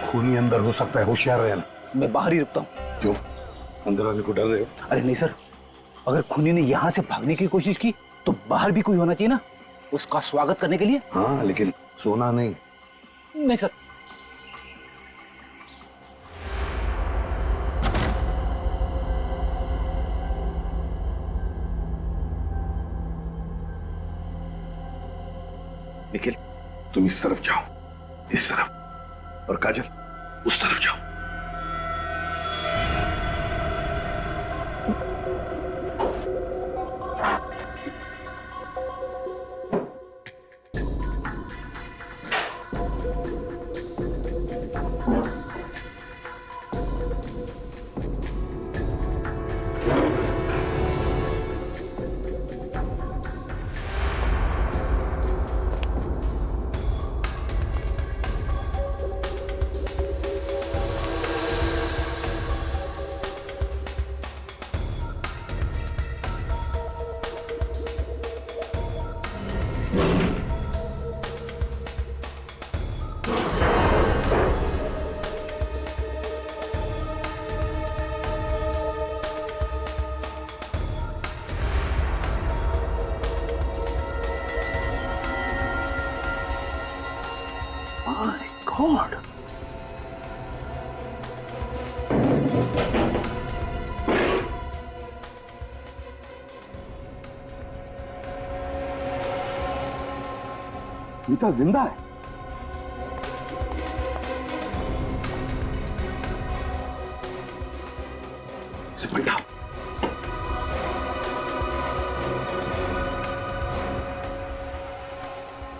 खूनी अंदर हो सकता है, होशियार रहना। मैं बाहर ही रुकता हूँ। क्यों, अंदर आने को डर रहे हो? अरे नहीं सर, अगर खूनी ने यहाँ से भागने की कोशिश की तो बाहर भी कोई होना चाहिए ना, उसका स्वागत करने के लिए। हाँ, लेकिन सोना नहीं। नहीं सर। निखिल, तुम इस तरफ जाओ, इस तरफ, और काजल उस तरफ जाओ। My God! मीता जिंदा है। सिमटा,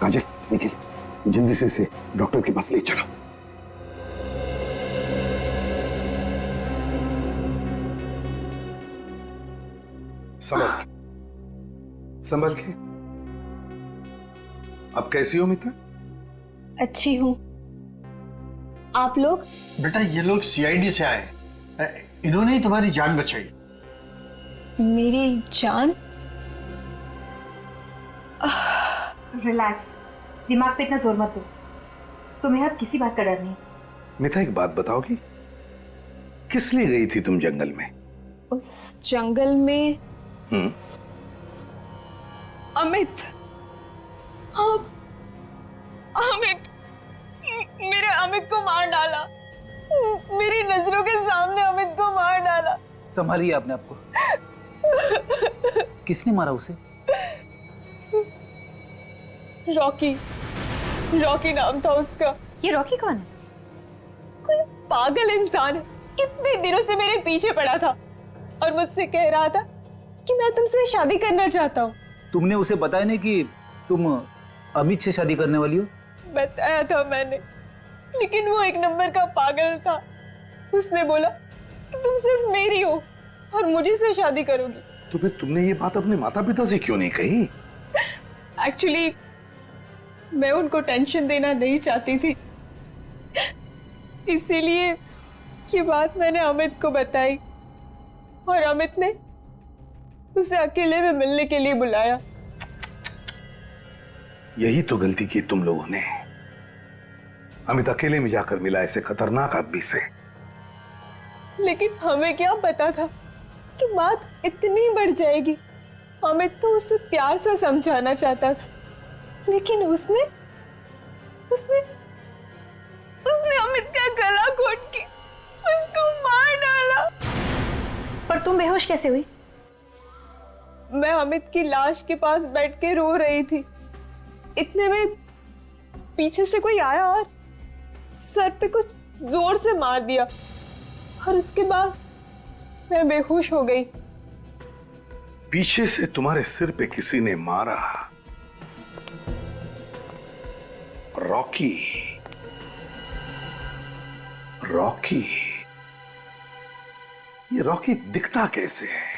काजल, निखिल, जल्दी से इसे डॉक्टर के पास ले चलो। संभल के। अब कैसी हो मिता? अच्छी हूँ। आप लोग? बेटा ये लोग सीआईडी से आए, इन्होंने ही तुम्हारी जान बचाई। मेरी जान? रिलैक्स, दिमाग पे इतना जोर मत दो। तुम्हें अब किसी बात का डर नहीं। मिता, एक बात बताओगी, किस लिए गई थी तुम जंगल में? उस जंगल में अमित, अमित, मेरे अमित को मार डाला। मेरी नजरों के सामने अमित को मार डाला। संभालिए आपने आपको। किसने मारा उसे? रॉकी, रॉकी नाम था उसका। ये रॉकी कौन है? कोई पागल इंसान है, कितने दिनों से मेरे पीछे पड़ा था और मुझसे कह रहा था कि मैं तुमसे शादी करना चाहता हूँ। तुमने उसे बताया नहीं कि तुम अमित से शादी करने वाली हो? बताया था मैंने, लेकिन वो एक नंबर का पागल था। उसने बोला कि तुम सिर्फ मेरी हो और मुझे से शादी करोगी। तो फिर तुमने ये बात अपने माता पिता से क्यों नहीं कही? एक्चुअली मैं उनको टेंशन देना नहीं चाहती थी, इसीलिए ये बात मैंने अमित को बताई और अमित ने उसे अकेले में मिलने के लिए बुलाया। यही तो गलती की तुम लोगों ने। अमित अकेले में जाकर मिला ऐसे खतरनाक आदमी से। लेकिन हमें क्या पता था कि बात इतनी बढ़ जाएगी। अमित तो उसे प्यार से समझाना चाहता था, लेकिन उसने उसने उसने अमित का गला घोट के उसको मार डाला। पर तुम बेहोश कैसे हुई? मैं अमित की लाश के पास बैठ के रो रही थी। इतने में पीछे से कोई आया और सर पे कुछ जोर से मार दिया और उसके बाद मैं बेहोश हो गई। पीछे से तुम्हारे सिर पे किसी ने मारा? रॉकी, रॉकी, ये रॉकी दिखता कैसे है?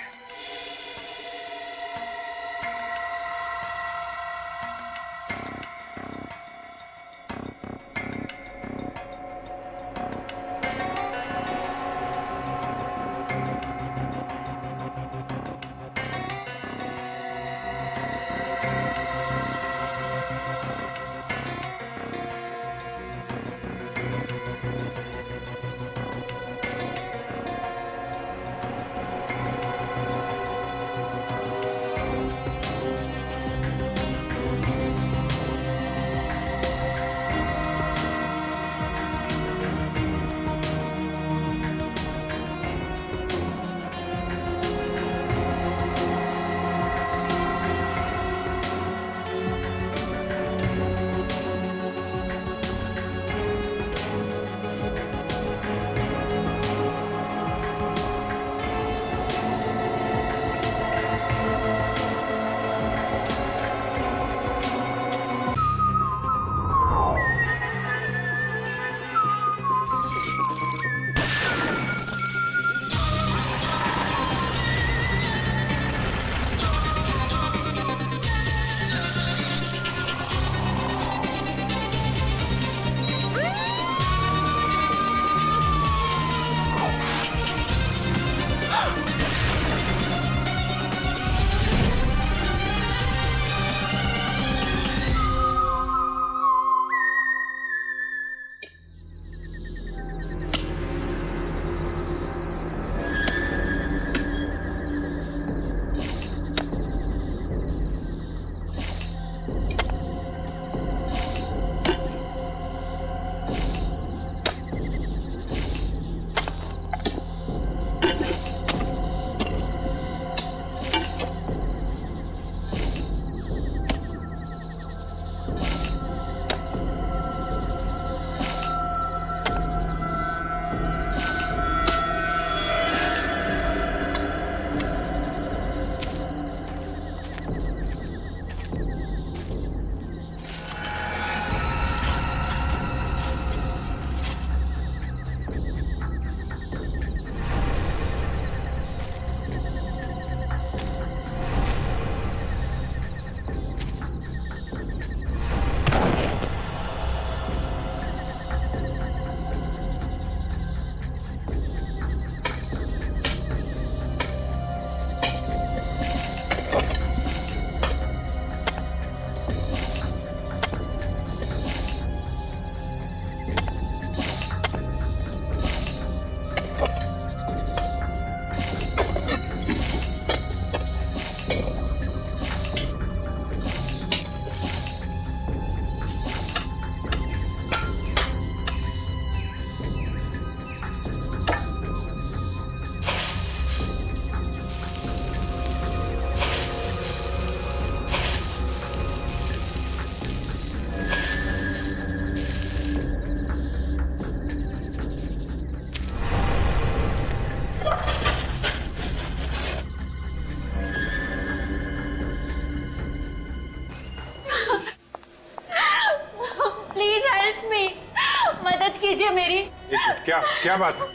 कीजिए मेरी। एक मिनट, क्या क्या बात है?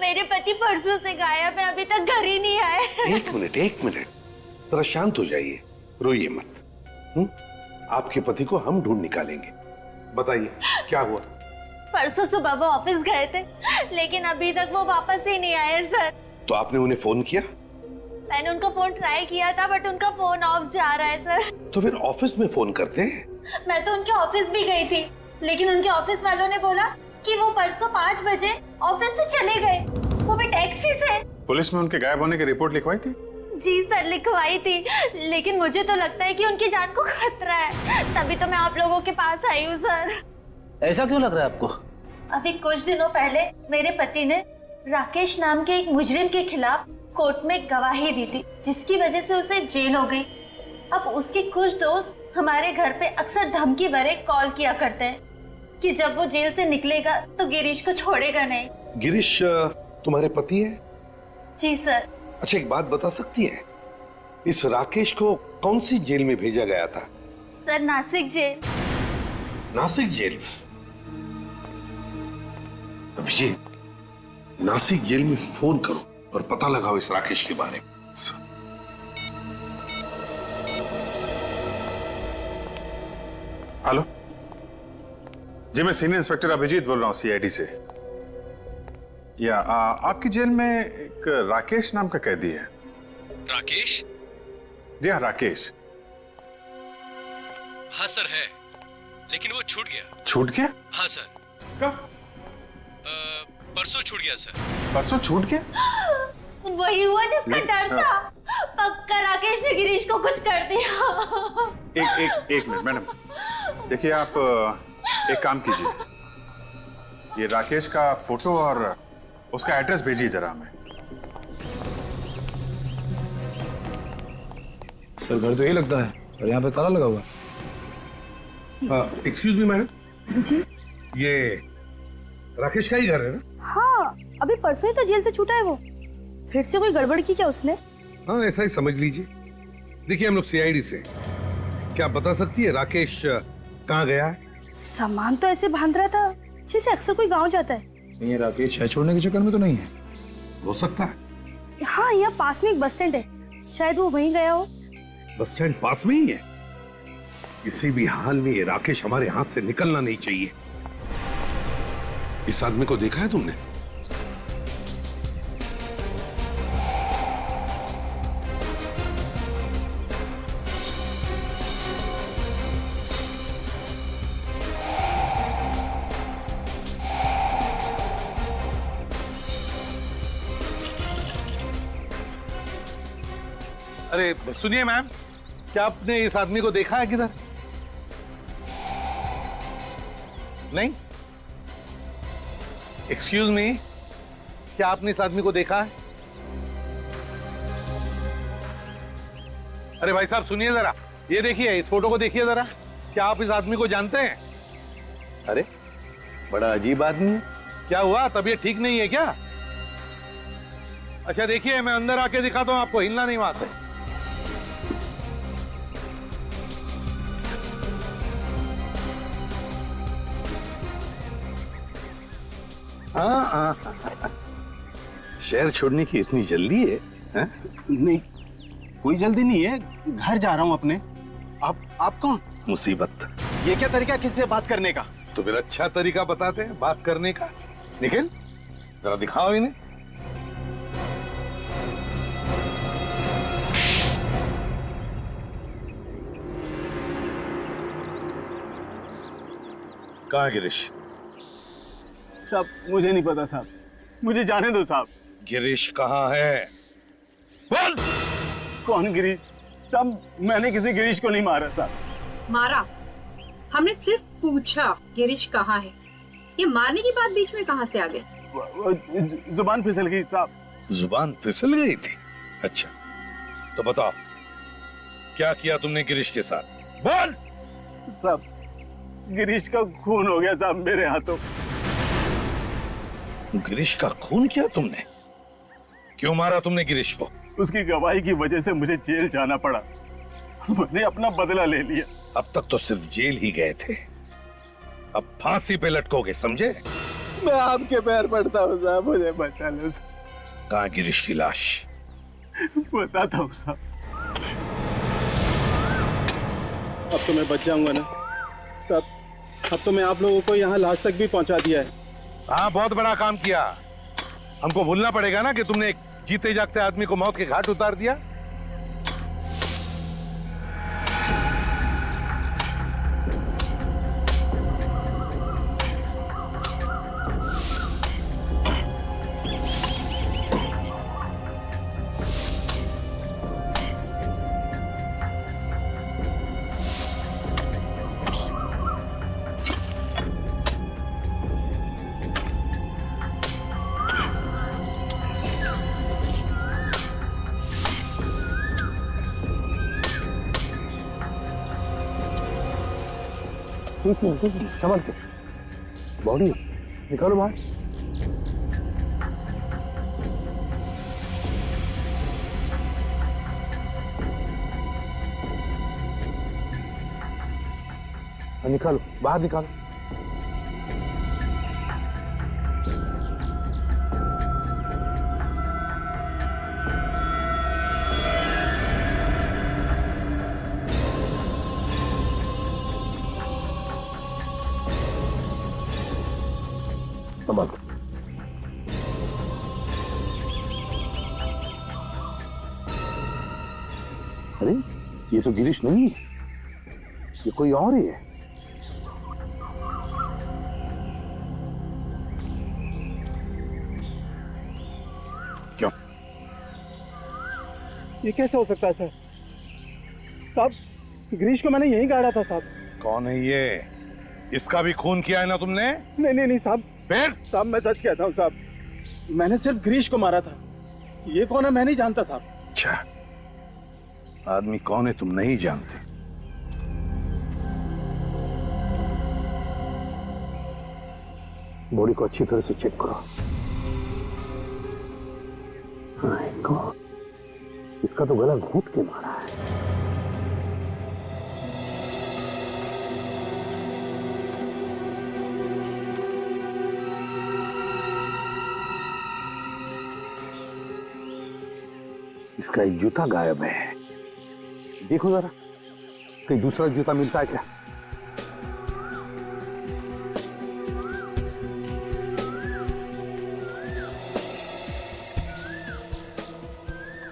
मेरे पति परसों से गायब है, अभी तक घर ही नहीं आए। एक मिनट, जरा शांत हो जाइए, रोइए मत। आपके पति को हम ढूंढ निकालेंगे। बताइए क्या हुआ? परसों सुबह वो ऑफिस गए थे, लेकिन अभी तक वो वापस ही नहीं आए सर। तो आपने उन्हें फोन किया? मैंने उनका फोन ट्राई किया था, बट उनका फोन ऑफ जा रहा है सर। तो फिर ऑफिस में फोन करते हैं। मैं तो उनके ऑफिस भी गई थी, लेकिन उनके ऑफिस वालों ने बोला कि वो परसों 5 बजे ऑफिस से चले गए, वो भी टैक्सी से। पुलिस में उनके गायब होने की रिपोर्ट लिखवाई थी? जी सर, लिखवाई थी, लेकिन मुझे तो लगता है कि उनकी जान को खतरा है, तभी तो मैं आप लोगों के पास आई हूँ सर। ऐसा क्यों लग रहा है आपको? अभी कुछ दिनों पहले मेरे पति ने राकेश नाम के एक मुजरिम के खिलाफ कोर्ट में गवाही दी थी, जिसकी वजह से उसे जेल हो गई। अब उसके कुछ दोस्त हमारे घर पे अक्सर धमकी भरे कॉल किया करते हैं कि जब वो जेल से निकलेगा तो गिरीश को छोड़ेगा नहीं। गिरीश तुम्हारे पति है? जी सर। अच्छा, एक बात बता सकती है, इस राकेश को कौन सी जेल में भेजा गया था? Sir, Nashik jail. Nashik jail? Abhijit, Nashik jail में फोन करो और पता लगाओ इस राकेश के बारे में। हेलो जी, मैं सीनियर इंस्पेक्टर अभिजीत बोल रहा हूँ, सीआईडी से। या आपकी जेल में एक राकेश नाम का कैदी है। राकेश? जी हाँ, राकेश। हाँ सर है, लेकिन वो छूट गया। छूट गया? हाँ सर। कब? परसों छूट गया सर। परसों छूट गया? वही हुआ जिसका डर था। पक्का राकेश ने गिरीश को कुछ कर दिया। एक मिनट मैडम, देखिए आप एक काम कीजिए, ये राकेश का फोटो और उसका एड्रेस भेजिए जरा हमें। सर, घर तो यही लगता है और यहाँ पे ताला लगा हुआ। एक्सक्यूज मी मैडम जी, ये राकेश का ही घर है ना? हाँ, अभी परसों ही तो जेल से छूटा है वो। फिर से कोई गड़बड़ की क्या उसने? हाँ, ऐसा ही समझ लीजिए। देखिए, हम लोग सीआईडी से, क्या आप बता सकती है राकेश कहाँ गया है? सामान तो ऐसे बांध रहा था जैसे अक्सर कोई गांव जाता है। ये राकेश है छोड़ने के चक्कर में तो नहीं है? हो सकता है। हाँ, यहाँ पास में एक बस स्टैंड है, शायद वो वहीं गया हो। बस स्टैंड पास में ही है? किसी भी हाल में ये राकेश हमारे हाथ से निकलना नहीं चाहिए। इस आदमी को देखा है तुमने? अरे सुनिए मैम, क्या आपने इस आदमी को देखा है किधर? नहीं? एक्सक्यूज मी, क्या आपने इस आदमी को देखा है? अरे भाई साहब सुनिए जरा, ये देखिए, इस फोटो को देखिए जरा, क्या आप इस आदमी को जानते हैं? अरे बड़ा अजीब आदमी है। क्या हुआ, तबीयत ठीक नहीं है क्या? अच्छा देखिए, मैं अंदर आके दिखाता हूं आपको, हिलना नहीं वहां से। शहर छोड़ने की इतनी जल्दी है? नहीं, कोई जल्दी नहीं है, घर जा रहा हूं अपने। आप कौन? मुसीबत। ये क्या तरीका किससे बात करने का? तो फिर अच्छा तरीका बताते हैं बात करने का। निखिल, जरा दिखाओ इन्हें। कहाँ है गिरीश? साहब मुझे नहीं पता साहब, मुझे जाने दो साहब। गिरीश कहाँ है? बोल। कौन गिरीश? साहब मैंने किसी गिरीश को नहीं मारा साहब। मारा? हमने सिर्फ पूछा गिरीश कहाँ है, ये मारने की बात बीच में कहाँ से आ गई? जुबान फिसल गई साहब। जुबान फिसल गई थी? अच्छा, तो बताओ क्या किया तुमने गिरीश के साथ? बोल। साहब गिरीश का खून हो गया साहब मेरे हाथों। गिरीश का खून किया तुमने? क्यों मारा तुमने गिरीश को? उसकी गवाही की वजह से मुझे जेल जाना पड़ा, मैंने अपना बदला ले लिया। अब तक तो सिर्फ जेल ही गए थे, अब फांसी पे लटकोगे, समझे? मैं आपके पैर पड़ता हूँ साहब, मुझे बचा लो। कहाँ गिरीश की लाश? बताता हूँ साहब। अब तो मैं बच जाऊंगा ना साहब? अब तो मैं आप लोगों को यहाँ लाश तक भी पहुंचा दिया है। हाँ, बहुत बड़ा काम किया। हमको भूलना पड़ेगा ना कि तुमने एक जीते जागते आदमी को मौत के घाट उतार दिया। संभल के, बॉडी निकालो बाहर। निकालो बाहर, निकालो। अरे ये तो गिरीश नहीं है, ये कोई और ही है। क्यों? ये कैसे हो सकता है सर? साहब, गिरीश को मैंने यहीं गाड़ा था साहब। कौन है ये? इसका भी खून किया है ना तुमने? नहीं नहीं नहीं साहब। फिर? साहब मैं सच कहता हूँ साहब, मैंने सिर्फ गिरीश को मारा था। ये कौन है मैं नहीं जानता साहब। अच्छा, आदमी कौन है तुम नहीं जानते? बॉडी को अच्छी तरह से चेक करो। हाँ, इसका तो गला घूंट के मारा है। इसका एक जूता गायब है, देखो जरा, कहीं दूसरा जूता मिलता है क्या?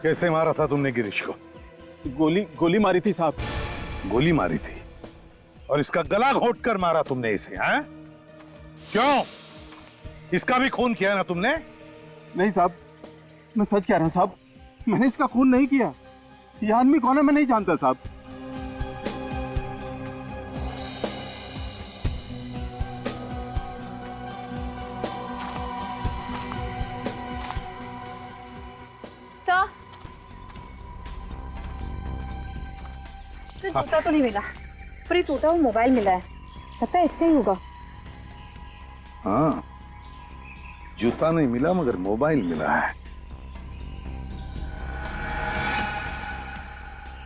कैसे मारा था तुमने गिरीश को? गोली मारी थी साहब। गोली मारी थी और इसका गला घोंट कर मारा तुमने इसे, हैं? क्यों? इसका भी खून किया ना तुमने? नहीं साहब, मैं सच कह रहा हूं साहब, मैंने इसका खून नहीं किया। ये आदमी कौन है मैं नहीं जानता साहब। तो जूता तो नहीं मिला, पर ये टूटा हुआ मोबाइल मिला है, पता है इसका ही होगा। हाँ, जूता नहीं मिला मगर मोबाइल मिला है।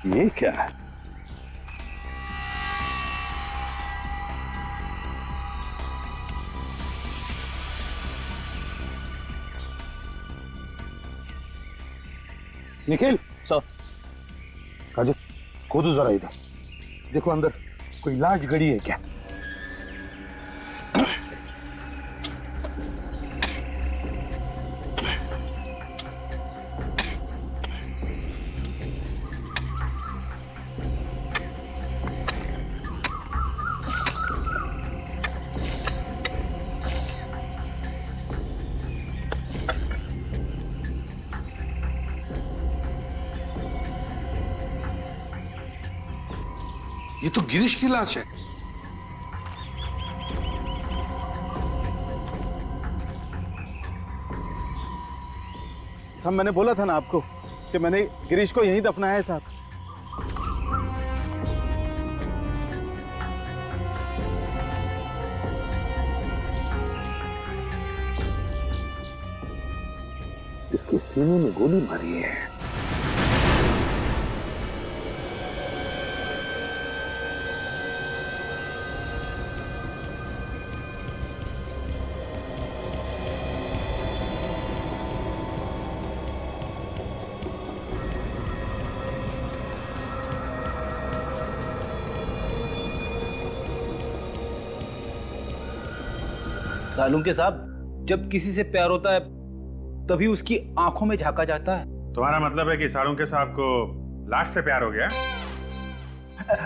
ये क्या है? निखिल सर, काजल खोदो जरा इधर, देखो अंदर कोई लाश गड़ी है क्या? ये तो गिरीश की लाश है। साहब मैंने बोला था ना आपको कि मैंने गिरीश को यहीं दफनाया है साहब। इसके सीने में गोली मारी है। सालुंके साहब, जब किसी से प्यार होता है तभी उसकी आंखों में झांका जाता है। तुम्हारा मतलब है कि सालुंके साहब को लाश से प्यार हो गया?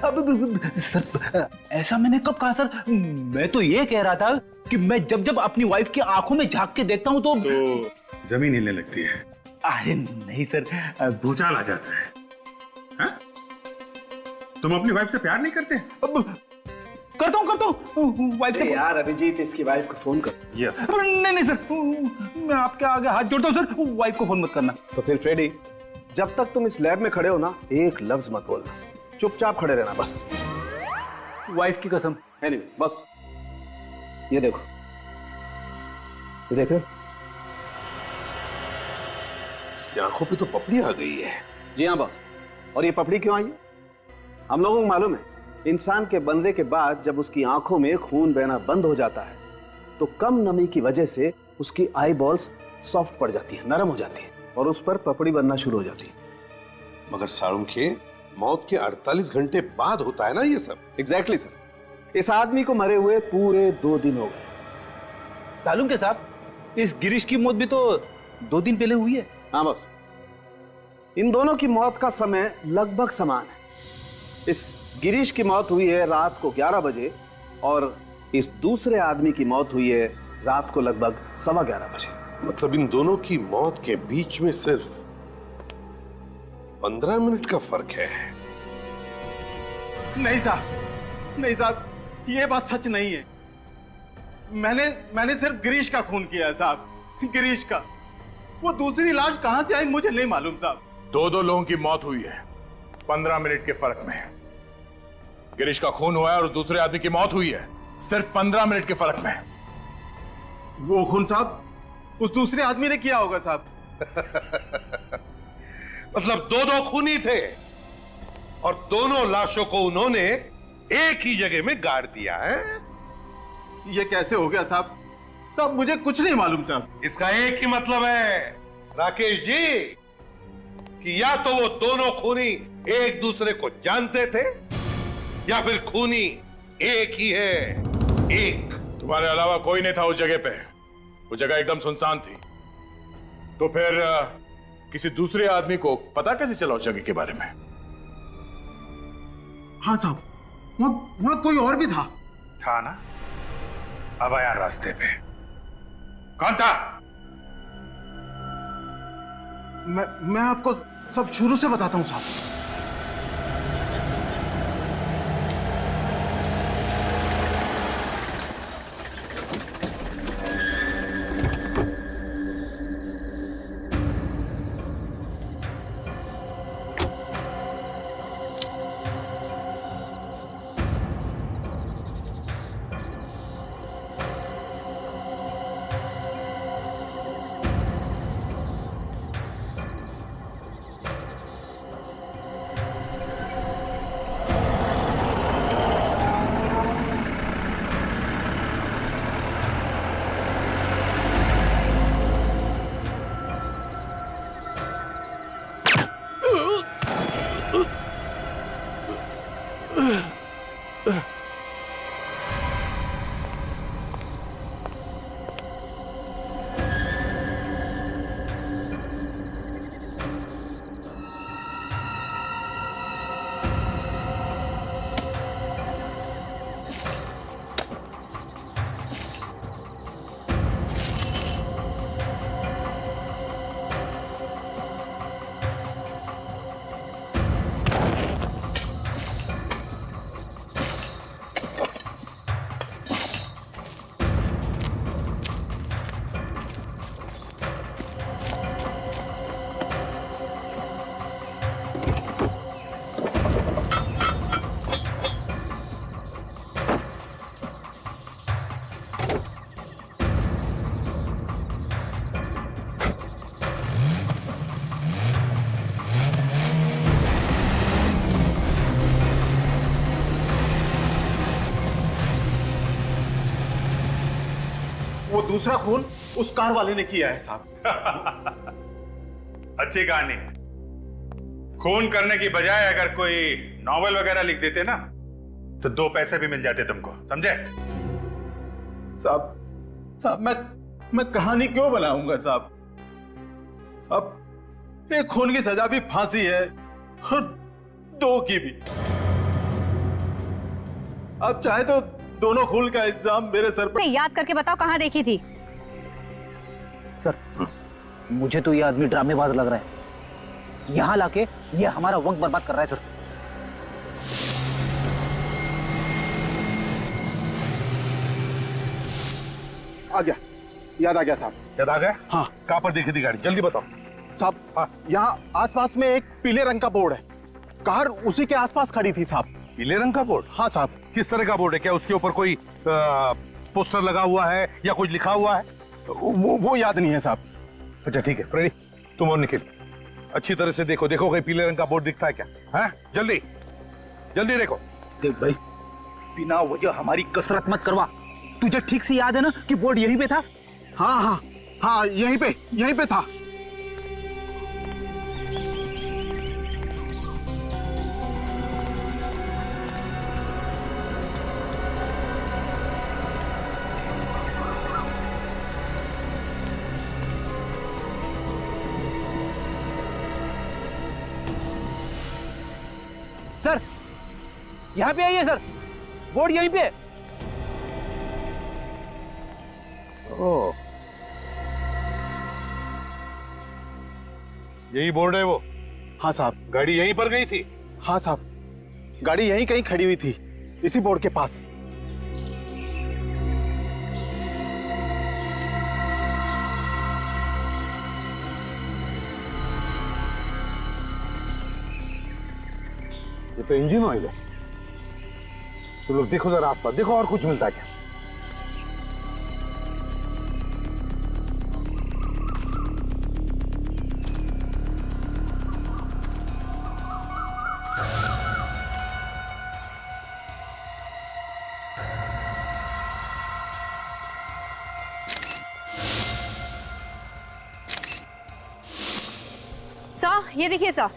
अब सर, ऐसा मैंने कब कहा सर? मैं तो ये कह रहा था कि मैं जब जब अपनी वाइफ की आंखों में झांक के देखता हूँ तो जमीन हिलने लगती है। अरे नहीं सर, भूचाल आ जाता है। हाँ? तुम अपनी वाइफ से प्यार नहीं करते? अब करता हूँ वाइफ से। यार अभिजीत, इसकी वाइफ को फोन कर। यस। नहीं सर, मैं आपके आगे हाथ जोड़ता हूँ सर, वाइफ को फोन मत करना। तो फिर फ्रेडी, जब तक तुम इस लैब में खड़े हो ना, एक लफ्ज मत बोलना, चुपचाप खड़े रहना बस। वाइफ की कसम। एनीवे, बस ये देखो, ये देखो, इसकी आंखों पे तो पपड़ी आ गई है। जी हाँ बस। और ये पपड़ी क्यों आई है? हम लोगों को मालूम है, इंसान के बनने के बाद जब उसकी आंखों में खून बहना बंद हो जाता है तो कम नमी की वजह से उसकी आई बॉल्स सॉफ्ट पड़ जाती है, नरम हो जाती है, और उस पर पपड़ी बनना शुरू हो जाती है। मगर सालुंखे, मौत के 48 घंटे बाद होता है ना ये सब? Exactly sir. इस आदमी को मरे हुए पूरे 2 दिन हो गए। सालुंके साहब, इस गिरीश की मौत भी तो 2 दिन पहले हुई है। हाँ बस, इन दोनों की मौत का समय लगभग समान है। इस गिरीश की मौत हुई है रात को 11 बजे और इस दूसरे आदमी की मौत हुई है रात को लगभग 11:15 बजे। मतलब इन दोनों की मौत के बीच में सिर्फ 15 मिनट का फर्क है। नहीं साहब, नहीं साहब, ये बात सच नहीं है। मैंने सिर्फ गिरीश का खून किया है साहब, गिरीश का। वो दूसरी लाश कहां से आई मुझे नहीं मालूम साहब। 2 लोगों की मौत हुई है 15 मिनट के फर्क में। गिरीश का खून हुआ है और दूसरे आदमी की मौत हुई है सिर्फ 15 मिनट के फर्क में। वो खून साहब उस दूसरे आदमी ने किया होगा साहब। मतलब 2 खूनी थे और दोनों लाशों को उन्होंने एक ही जगह में गाड़ दिया है। ये कैसे हो गया साहब? साहब मुझे कुछ नहीं मालूम साहब। इसका एक ही मतलब है राकेश जी, कि या तो वो दोनों खूनी एक दूसरे को जानते थे या फिर खूनी एक ही है। एक। तुम्हारे अलावा कोई नहीं था उस जगह पे। वो जगह एकदम सुनसान थी। तो फिर किसी दूसरे आदमी को पता कैसे चला उस जगह के बारे में? हाँ साहब, वहां कोई और भी था ना? अब आया रास्ते पे। कौन था? मैं आपको सब शुरू से बताता हूं साहब। वो दूसरा खून उस कार वाले ने किया है साहब। अच्छी कहानी। खून करने की बजाय अगर कोई नॉवेल वगैरह लिख देते ना तो 2 पैसे भी मिल जाते तुमको, समझे? साहब साहब मैं कहानी क्यों बनाऊंगा साहब? अब एक खून की सजा भी फांसी है और 2 की भी। आप चाहे तो दोनों खून का इल्जाम मेरे सर पर। याद करके बताओ कहाँ देखी थी? सर मुझे तो ये आदमी ड्रामेबाज लग रहा है। यहाँ लाके ये हमारा वक्त बर्बाद कर रहा है सर। आ गया, याद आ गया साहब। याद आ गया? हाँ। कहाँ पर देखी थी गाड़ी, जल्दी बताओ साहब। हाँ। यहाँ आसपास में एक पीले रंग का बोर्ड है, कार उसी के आसपास खड़ी थी साहब। पीले रंग का बोर्ड? हाँ साहब। किस तरह का बोर्ड है? क्या उसके ऊपर कोई पोस्टर लगा हुआ है या कुछ लिखा हुआ है? वो याद नहीं है साहब। अच्छा ठीक है फ्रेडी, तुम और निखिल अच्छी तरह से देखो, देखो कहीं पीले रंग का बोर्ड दिखता है क्या? हैं? जल्दी जल्दी देखो। देख भाई, बिना वजह हमारी कसरत मत करवा। तुझे ठीक से याद है ना कि बोर्ड यहीं पे था? हाँ हाँ हाँ, यहीं पे था। सर यहाँ पे आइए सर, बोर्ड यहीं पे। ओ, यही बोर्ड है वो? हाँ साहब। गाड़ी यहीं पर गई थी? हाँ साहब, गाड़ी यहीं कहीं खड़ी हुई थी, इसी बोर्ड के पास। ये तो इंजन ऑयल है। तो लोग देखो जरा आसपास, देखो और कुछ मिलता है क्या? सर ये देखिए सर,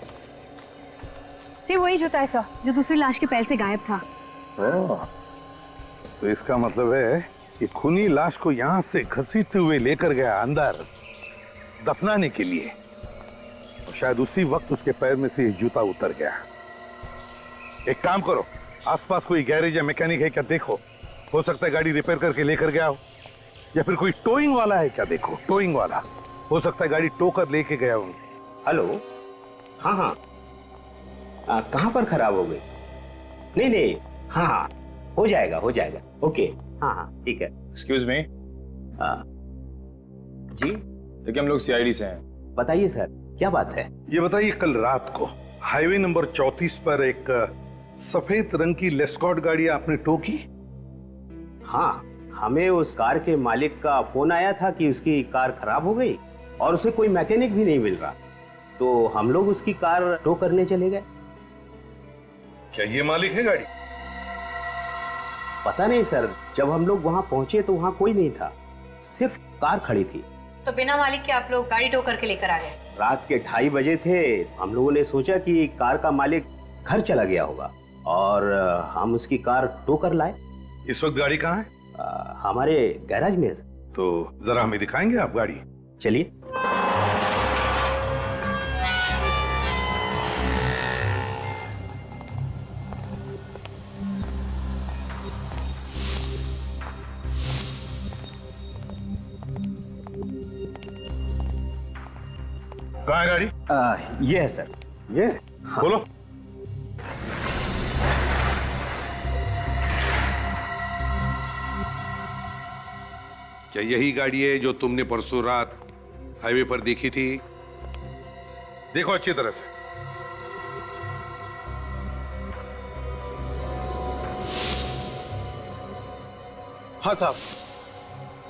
वही जूता है सर जो दूसरी लाश के पैर से गायब था। तो इसका मतलब है कि खूनी लाश को यहां से घसीटते हुए लेकर गया अंदर दफनाने के लिए, और शायद उसी वक्त उसके पैर में से जूता उतर गया। एक काम करो, आसपास कोई गैरेज या मैकेनिक है क्या देखो, हो सकता है गाड़ी रिपेयर करके लेकर गया हो, या फिर कोई टोइंग वाला है क्या देखो, टोइंग वाला हो सकता है गाड़ी टो कर लेके गया हो। हेलो, हाँ हाँ, कहाँ पर खराब हो गई? नहीं, हाँ हो जाएगा, ओके, हाँ ठीक है। Excuse me. जी देखिए हम लोग सीआईडी से हैं। बताइए सर, क्या बात है? ये बताइए, कल रात को हाईवे नंबर 34 पर एक सफेद रंग की लेस्कॉट गाड़ी आपने टो की? हाँ, हमें उस कार के मालिक का फोन आया था कि उसकी कार खराब हो गई और उसे कोई मैकेनिक भी नहीं मिल रहा, तो हम लोग उसकी कार टो करने चले गए। क्या ये मालिक है गाड़ी? पता नहीं सर, जब हम लोग वहां पहुंचे तो वहां कोई नहीं था, सिर्फ कार खड़ी थी। तो बिना मालिक के आप लोग गाड़ी टो करके लेकर आ गए? रात के 2:30 बजे थे, हम लोगों ने सोचा कि कार का मालिक घर चला गया होगा और हम उसकी कार टो कर लाए। इस वक्त गाड़ी कहाँ है? हमारे गैराज में है। तो जरा हमें दिखाएंगे आप गाड़ी? चलिए। कहाँ है गाड़ी? ये है सर, ये। हाँ। बोलो। क्या यही गाड़ी है जो तुमने परसों रात हाईवे पर देखी थी? देखो अच्छी तरह से। हाँ साहब,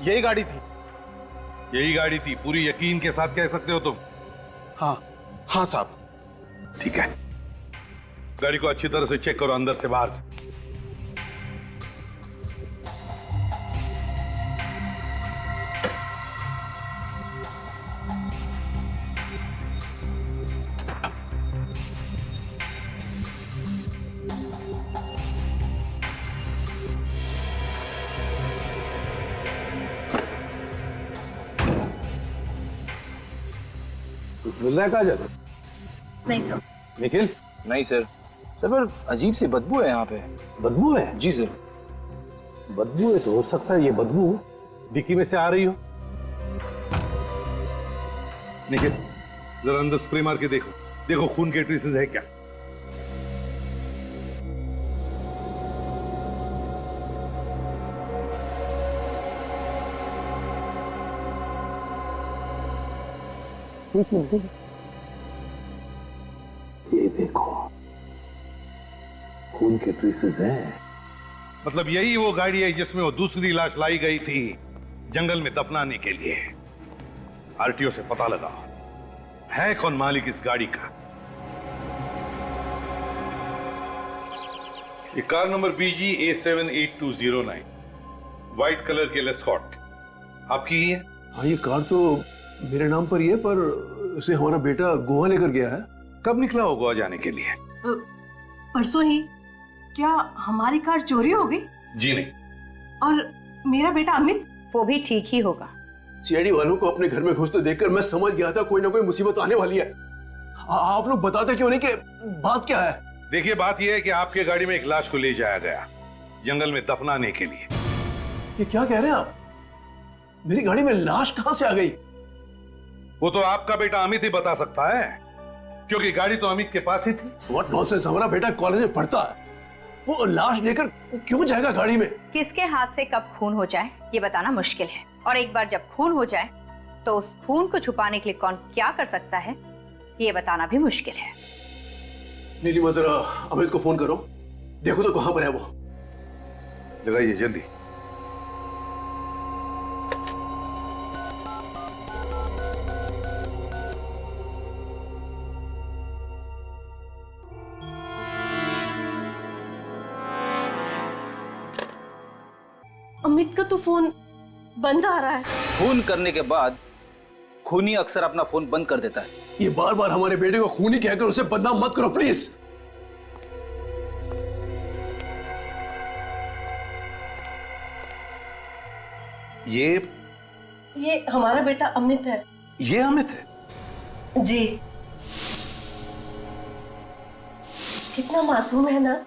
यही गाड़ी थी। यही गाड़ी थी, पूरी यकीन के साथ कह सकते हो तुम? हाँ साहब। ठीक है, गाड़ी को अच्छी तरह से चेक करो अंदर से बाहर से। विनायक आ जाता। नहीं सर। निखिल? नहीं सर। सर पर अजीब सी बदबू है यहाँ पे। बदबू है? जी सर। बदबू है तो हो सकता है ये बदबू डिक्की में से आ रही हो। निखिल जरा अंदर स्प्रे मार के देखो, देखो खून के ट्रेसेस है क्या। ये देखो खून के ट्रेसेस हैं। मतलब यही वो गाड़ी है जिसमें वो दूसरी लाश लाई गई थी जंगल में दफनाने के लिए। आरटीओ से पता लगा है कौन मालिक इस गाड़ी का। ये car number BG A78209 white colour के लेस्कॉट आपकी ही है? हाँ ये कार तो मेरे नाम पर ही है, पर उसे हमारा बेटा गोवा लेकर गया है। कब निकला हो गोवा जाने के लिए? परसों ही। क्या हमारी कार चोरी हो गई? जी नहीं। और मेरा बेटा अमित? वो भी ठीक ही होगा। सीआईडी वालों को अपने घर में घुसते देखकर मैं समझ गया था कोई ना कोई मुसीबत आने वाली है। आप लोग बताते क्यों नहीं कि बात क्या है? देखिए बात यह है कि आपके गाड़ी में एक लाश को ले जाया गया जंगल में दफनाने के लिए। ये क्या कह रहे हैं आप? मेरी गाड़ी में लाश कहां से आ गई? वो तो आपका बेटा अमित ही बता सकता है, क्योंकि गाड़ी तो अमित के पास ही थी। व्हाट नॉनसेंस, हमारा बेटा कॉलेज में पढ़ता है, वो लाश लेकर क्यों जाएगा गाड़ी में? किसके हाथ से कब खून हो जाए ये बताना मुश्किल है, और एक बार जब खून हो जाए तो उस खून को छुपाने के लिए कौन क्या कर सकता है ये बताना भी मुश्किल है। नीलिमा जरा अमित को फोन करो, देखो तो कहां पर है वो। लगाइए जल्दी। अमित का तो फोन बंद आ रहा है। खून करने के बाद खूनी अक्सर अपना फोन बंद कर देता है। ये बार बार हमारे बेटे को खूनी कहकर उसे बदनाम मत करो प्लीज। ये हमारा बेटा अमित है। ये अमित है? जी। कितना मासूम है ना।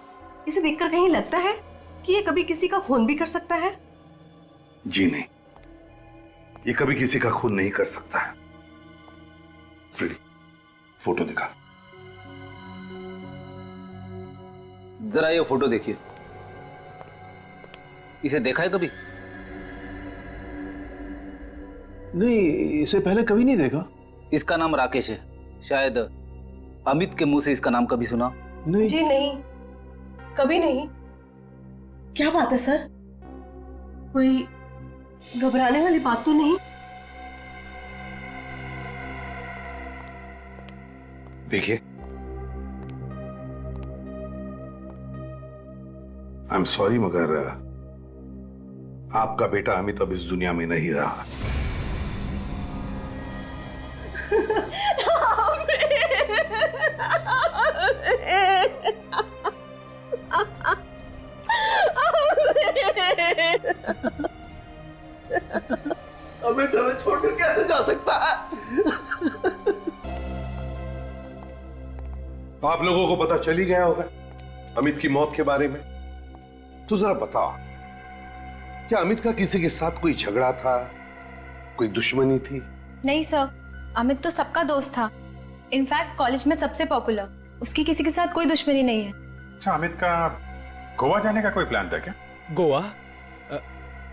इसे देखकर कहीं लगता है कि ये कभी किसी का खून भी कर सकता है? जी नहीं, ये कभी किसी का खून नहीं कर सकता है। फ्रेडी, फोटो दिखा। जरा ये फोटो देखिए। इसे देखा है कभी? नहीं, इसे पहले कभी नहीं देखा। इसका नाम राकेश है। शायद अमित के मुंह से इसका नाम कभी सुना? नहीं जी नहीं, कभी नहीं। क्या बात है सर? कोई घबराने वाली बात तो नहीं? देखिए, आई एम सॉरी मगर आपका बेटा अमित अब इस दुनिया में नहीं रहा। अमित हमें छोड़कर कैसे जा सकता है? आप लोगों को पता चल ही गया होगा अमित की मौत के बारे में। तो जरा बताओ, क्या अमित का किसी के साथ कोई झगड़ा था, कोई दुश्मनी थी? नहीं सर, अमित तो सबका दोस्त था। इनफैक्ट कॉलेज में सबसे पॉपुलर। उसकी किसी के साथ कोई दुश्मनी नहीं है। अच्छा, अमित का गोवा जाने का कोई प्लान था क्या? गोवा?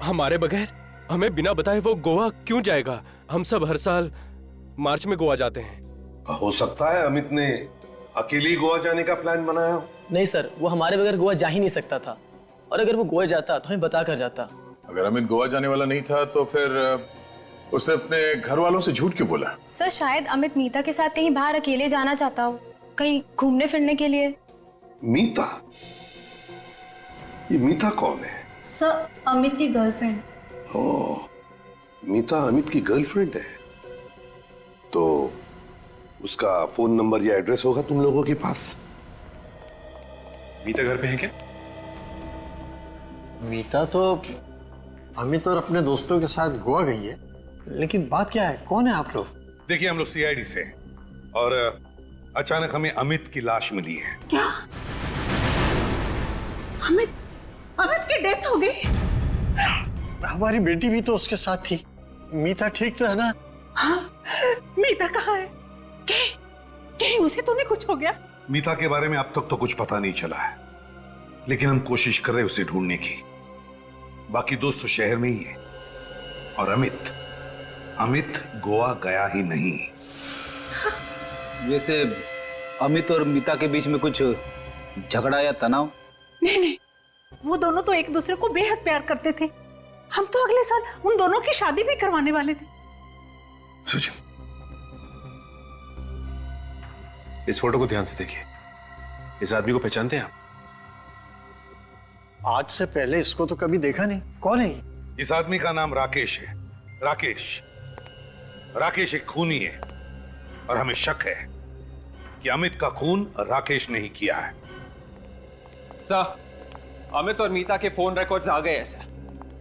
हमारे बगैर, हमें बिना बताए वो गोवा क्यों जाएगा? हम सब हर साल मार्च में गोवा जाते हैं। हो सकता है अमित ने अकेले ही गोवा जाने का प्लान बनाया हो। नहीं सर, वो हमारे बगैर गोवा जा ही नहीं सकता था, और अगर वो गोवा जाता तो हमें बता कर जाता। अगर अमित गोवा जाने वाला नहीं था तो फिर उसने अपने घर वालों से झूठ क्यों बोला? सर शायद अमित मीता के साथ कहीं बाहर अकेले जाना चाहता हो, कहीं घूमने फिरने के लिए। मीता? ये मीता कौन है? सर, अमित की गर्लफ्रेंड। ओह, मीता अमित की गर्लफ्रेंड है। तो उसका फोन नंबर या एड्रेस होगा तुम लोगों के पास? मीता घर पे है क्या? मीता तो अमित और अपने दोस्तों के साथ गोवा गई है, लेकिन बात क्या है? कौन है आप लोग? देखिए, हम लोग सीआईडी से और अचानक हमें अमित की लाश मिली है। क्या? अमित की डेथ हो गई? हमारी बेटी भी तो उसके साथ थी। मीता ठीक तो है ना? हाँ, मीता कहाँ है? कहीं उसे तो नहीं कुछ हो गया? मीता के बारे में अब तक तो कुछ पता नहीं चला है, लेकिन हम कोशिश कर रहे हैं उसे ढूंढने की। बाकी दोस्त तो शहर में ही है। और अमित गोवा गया ही नहीं। वैसे अमित और मीता के बीच में कुछ झगड़ा या तनाव? नहीं, वो दोनों तो एक दूसरे को बेहद प्यार करते थे। हम तो अगले साल उन दोनों की शादी भी करवाने वाले थे। सुजन, इस फोटो को ध्यान से देखिए। इस आदमी को पहचानते हैं आप? आज से पहले इसको तो कभी देखा नहीं। कौन है? इस आदमी का नाम राकेश है। राकेश एक खूनी है और हमें शक है कि अमित का खून राकेश ने ही किया है। सर, अमित और मीता के फोन रिकॉर्ड्स आ गए हैं सर।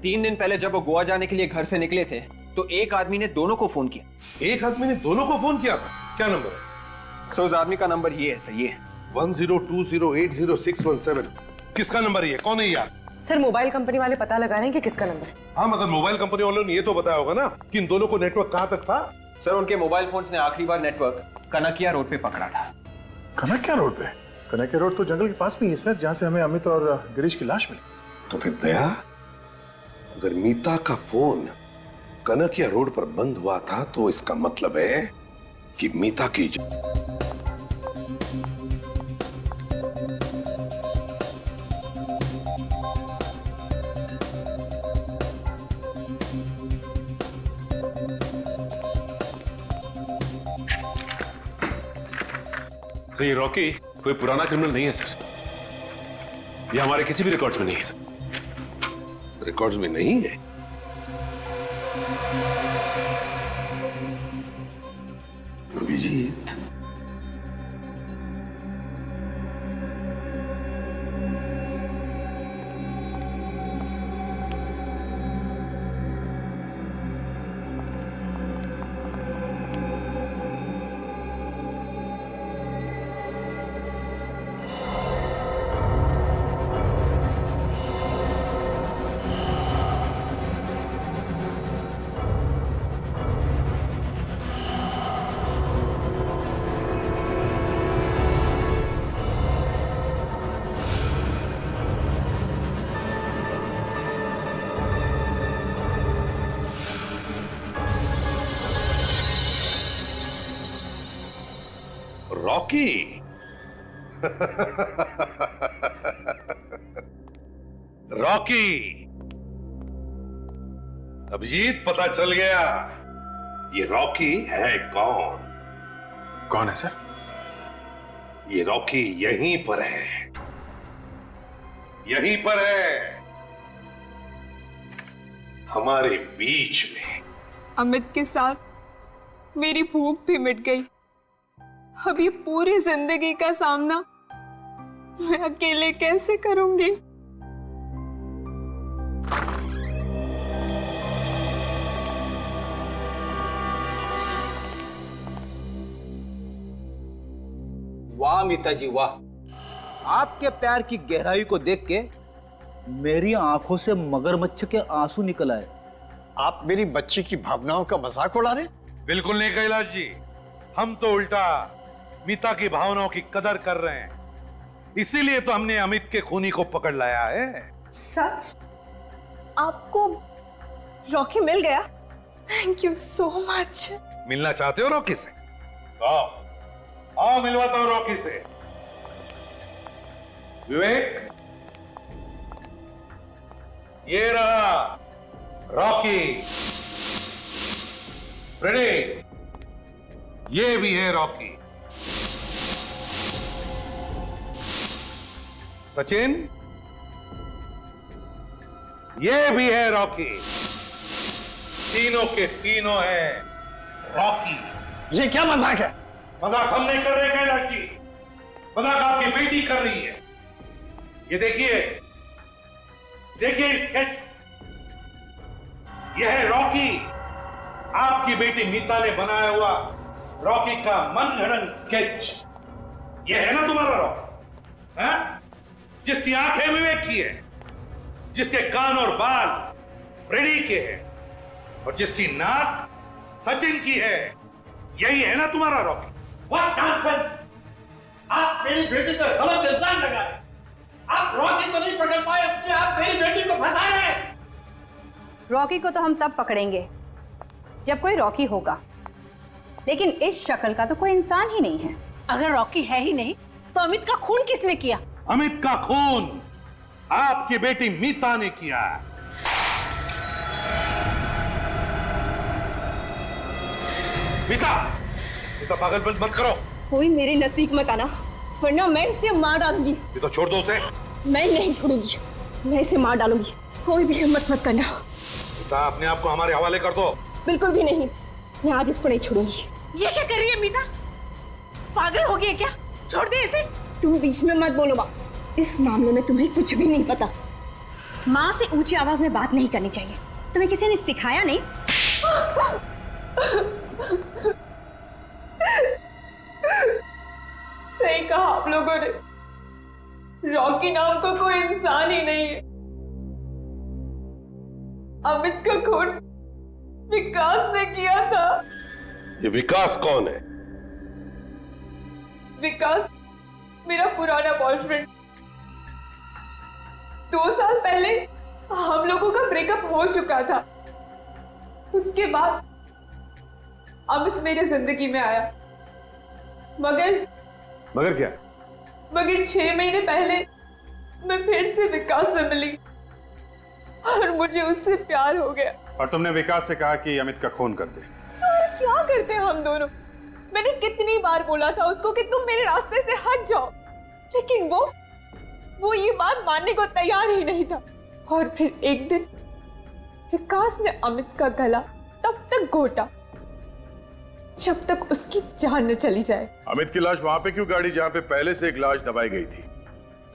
3 दिन पहले जब वो गोवा जाने के लिए घर से निकले थे तो एक आदमी ने दोनों को फोन किया। एक आदमी ने दोनों को फोन किया था? क्या नंबर है? तो उस आदमी का नंबर ये है सर, ये 1020806117। किसका नंबर है? कौन है यार? सर, मोबाइल कंपनी वाले पता लगा रहे हैं कि किसका नंबर है। हाँ, मगर मोबाइल कंपनी वालों ने ये तो बताया होगा ना कि इन दोनों को नेटवर्क कहां तक था। सर, उनके मोबाइल फोन्स ने आखिरी बार नेटवर्क कनकिया रोड पे पकड़ा था। कनकिया रोड पे? कनकिया रोड तो जंगल के पास में ही है सर, जहां से हमें अमित और गिरीश की लाश मिली। तो फिर दया, अगर मीता का फोन कनकिया रोड पर बंद हुआ था तो इसका मतलब है कि मीता की सर, ये रॉकी कोई पुराना क्रिमिनल नहीं है सर। ये हमारे किसी भी रिकॉर्ड्स में नहीं है सर। रिकॉर्ड्स में नहीं है? अभिजीत, रॉकी। रॉकी, अभिजीत पता चल गया ये रॉकी है कौन? कौन है सर? ये रॉकी यहीं पर है, यहीं पर है, हमारे बीच में। अमित के साथ मेरी भूख भी मिट गई। अब ये पूरी जिंदगी का सामना मैं अकेले कैसे करूंगी? वाह मीता जी वाह, आपके प्यार की गहराई को देख के मेरी आंखों से मगरमच्छ के आंसू निकल आए। आप मेरी बच्ची की भावनाओं का मजाक उड़ा रहे? बिल्कुल नहीं कैलाश जी, हम तो उल्टा मीता की भावनाओं की कदर कर रहे हैं। इसीलिए तो हमने अमित के खूनी को पकड़ लाया है। सच? आपको रॉकी मिल गया? Thank you so much. मिलना चाहते हो रॉकी से? आओ आओ, मिलवाता हूं रॉकी से। विवेक, ये रहा रॉकी। फ्रेडी, ये भी है रॉकी। सचिन, ये भी है रॉकी। तीनों के तीनों हैं रॉकी। ये क्या मजाक है? मजाक हम नहीं कर रहे कैलाश जी, मजाक आपकी बेटी कर रही है। ये देखिए, देखिए स्केच, यह है रॉकी, आपकी बेटी मीता ने बनाया हुआ रॉकी का मनगढ़ंत स्केच ये है ना तुम्हारा रॉकी? हैं? जिसकी आंखें विवेक की है, जिसके कान और बाल फ्रेडी के हैं और जिसकी नाक सचिन की है, यही है ना तुम्हारा रॉकी? What nonsense! आप मेरी बेटी पर गलत इल्जाम लगा रहे हैं। आप रॉकी को नहीं पकड़ पाए इसलिए आप मेरी बेटी को फंसा रहे हैं। रॉकी को तो हम तब पकड़ेंगे जब कोई रॉकी होगा, लेकिन इस शक्ल का तो कोई इंसान ही नहीं है। अगर रॉकी है ही नहीं तो अमित का खून किसने किया? अमित का खून आपकी बेटी मीता ने किया है। मीता, मीता पागलपन मत करो। कोई मेरे नजदीक मत आना, वरना मैं इसे मार डालूंगी। मीता छोड़ दो उसे। मैं नहीं छोड़ूंगी, मैं इसे मार डालूंगी। कोई भी हिम्मत मत करना। मीता अपने आप को हमारे हवाले कर दो। बिल्कुल भी नहीं, मैं आज इसको नहीं छोड़ूंगी। ये क्या कर रही है मीता? पागल हो गई है क्या? छोड़ दे इसे। तुम बीच में मत बोलो माँ, इस मामले में तुम्हें कुछ भी नहीं पता। माँ से ऊंची आवाज में बात नहीं करनी चाहिए। तुम्हें किसी ने सिखाया नहीं? सही कहा आप लोगों ने, रॉकी नाम का कोई इंसान ही नहीं है। अमित का खून विकास ने किया था। ये विकास कौन है? विकास मेरा पुराना बॉयफ्रेंड। 2 साल पहले हम लोगों का ब्रेकअप हो चुका था। उसके बाद अमित मेरे जिंदगी में आया, मगर क्या? मगर 6 महीने पहले मैं फिर से विकास से मिली और मुझे उससे प्यार हो गया। और तुमने विकास से कहा कि अमित का खून कर दे। तो क्या करते हम दोनों? मैंने कितनी बार बोला था उसको कि तुम मेरे रास्ते से हट जाओ, लेकिन वो ये बात मानने को तैयार ही नहीं था। और फिर एक दिन विकास ने अमित का गला तब तक घोटा जब तक उसकी जान न चली जाए। अमित की लाश वहां पे क्यों गाड़ी जहां पे पहले से एक लाश दबाई गई थी?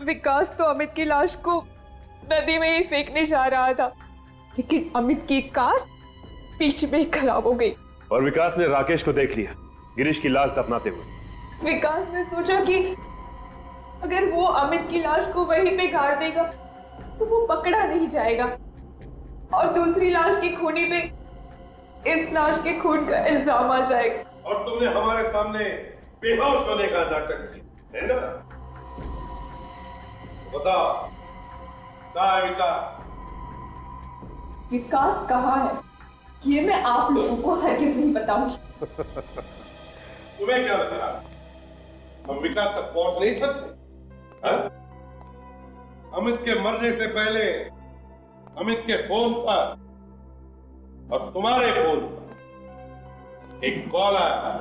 विकास तो अमित की लाश को नदी में ही फेंकने जा रहा था, लेकिन अमित की कार बीच में खराब हो गई। और विकास ने राकेश को देख लिया गिरीश की लाश दफनाते हुए। विकास ने सोचा कि अगर वो अमित की लाश को वहीं पे गाड़ देगा तो वो पकड़ा नहीं जाएगा और दूसरी लाश की खूनी पे इस लाश के खून का इल्जाम आ जाएगा। और तुमने हमारे सामने बेहोश होने का नाटक किया, है ना? बताओ, कहाँ है विकास? विकास कहाँ है ये मैं आप लोगों को हरगिज़ नहीं बताऊंगी। तुम्हें क्या लग रहा है हम विकास तक पहुंच नहीं सकते? हाँ? अमित के मरने से पहले अमित के फोन पर और तुम्हारे फोन पर एक कॉल आया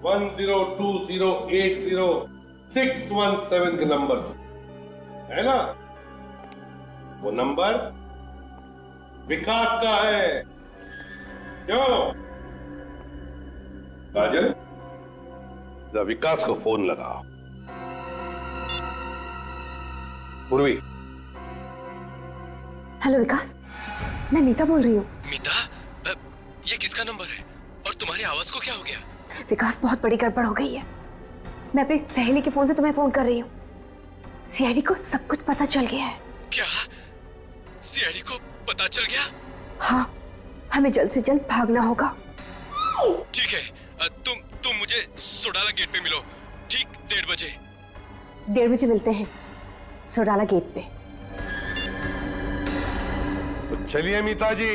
1020806117 के नंबर से, है ना? वो नंबर विकास का है। क्यों काजल, जरा विकास को फोन लगाओ। पूर्वी। हेलो विकास, मैं मीता बोल रही हूँ। मीता, ये किसका नंबर है और तुम्हारी आवाज को क्या हो गया? विकास, बहुत बड़ी गड़बड़ हो गई है। मैं अपनी सहेली के फोन से तुम्हें फोन कर रही हूँ। सीआईडी को सब कुछ पता चल गया है। क्या? सीआईडी को पता चल गया? हाँ, हमें जल्द से जल्द भागना होगा। ठीक है, तुम मुझे सोडाला गेट पे मिलो, ठीक 1:30 बजे। 1:30 बजे मिलते हैं सोडाला गेट पे। तो चलिए मीता जी,